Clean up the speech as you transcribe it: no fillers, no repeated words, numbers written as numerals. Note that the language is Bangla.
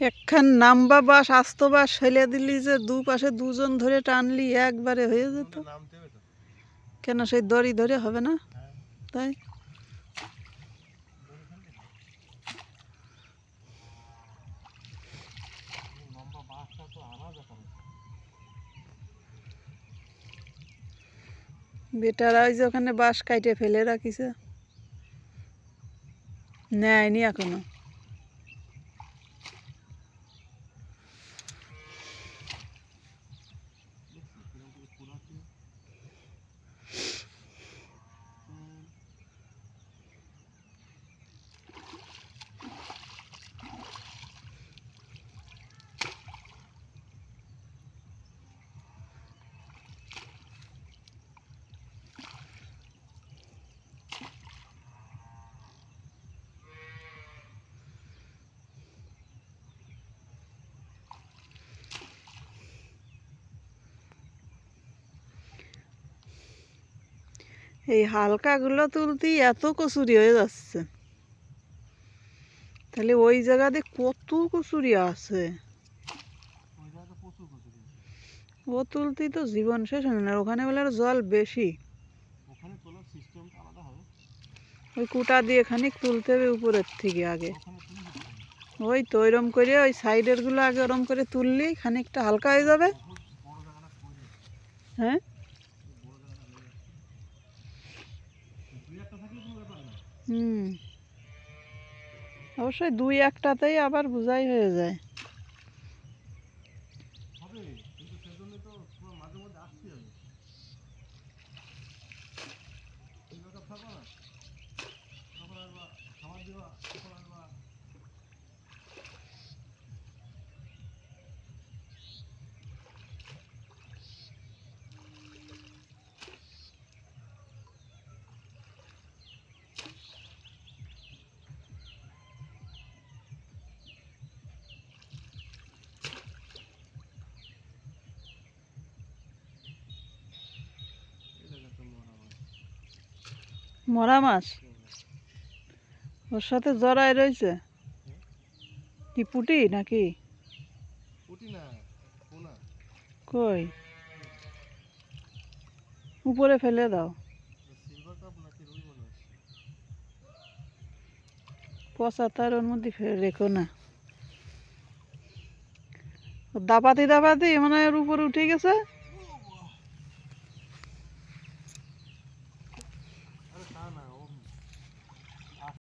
একখান নাম্বা বাস আস্ত বাস ফেলে দিলি যে দুপাশে দুজন ধরে টানলি একবারে হয়ে যেত। কেন সেই দড়ি ধরে হবে না? তাই বেটারা ওই যে ওখানে বাঁশ কাইটে ফেলে রাখিছে, নেয়নি এখনো। এই হালকাগুলো তুলতেই এত কচুরি হয়ে যাচ্ছে, তাহলে ওই জায়গাতে কত কচুরি আছে। ও তুলতেই তো জীবন শেষ হয় না। ওখানে বলে আর জল বেশি, ওই কুটা দিয়ে খানিক তুলতে হবে উপরের থেকে আগে। ওই তো ওইরম করে ওই সাইডের গুলো আগে ওরম করে তুললেই খানিকটা হালকা হয়ে যাবে। হ্যাঁ, হুম, অবশ্যই দুই একটাতেই আবার বোঝাই হয়ে যায়। মরা মাছ ওর সাথে জড়ায় রয়েছে, কি পুটি নাকি? কই, উপরে ফেলে দাও, পচা তার ওর মধ্যে রেখো না। দাপাতি দাপাতি মানে ওর উপরে উঠে গেছে।